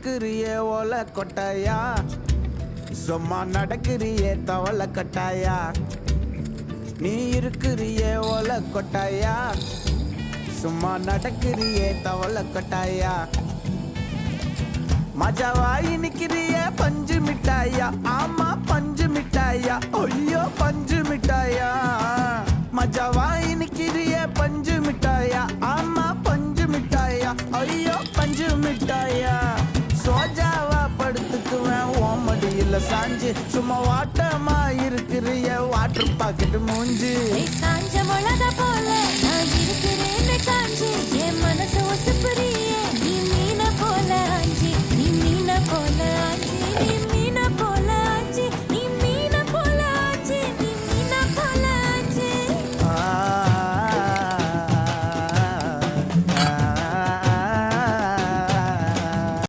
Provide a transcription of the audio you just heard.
இருக்கிறியே ஓலை கொட்டாயா, சும்மா நடக்கிறியே தவளை கட்டாயா. நீ இருக்கிறியே ஓலை கொட்டாயா, சும்மா நடக்கிறியே தவளை கட்டாயா. மஜாவாய் நிக்கிறிய பஞ்சு மிட்டாயா, ஆமா பஞ்சு மிட்டாயா, ஐயோ பஞ்சு மிட்டாயா. மஜாவாய் நிக்கிறிய பஞ்சு மிட்டாயா, ஆமா பஞ்சு மிட்டாயா, ஐயோ பஞ்சு மிட்டாயா. சோஜாவா படுத்துக்குவேன் ஓமடியில சாஞ்சு, சும்மா வாட்டமா இருக்கிறிய வாட்டர் பாக்கெட் மூஞ்சி. காஞ்ச மிளகா போல நான் இருக்கிறேன்னு காஞ்சு, என் மனசு ஒசுப்புறியே நீ மீன போல அஞ்சு.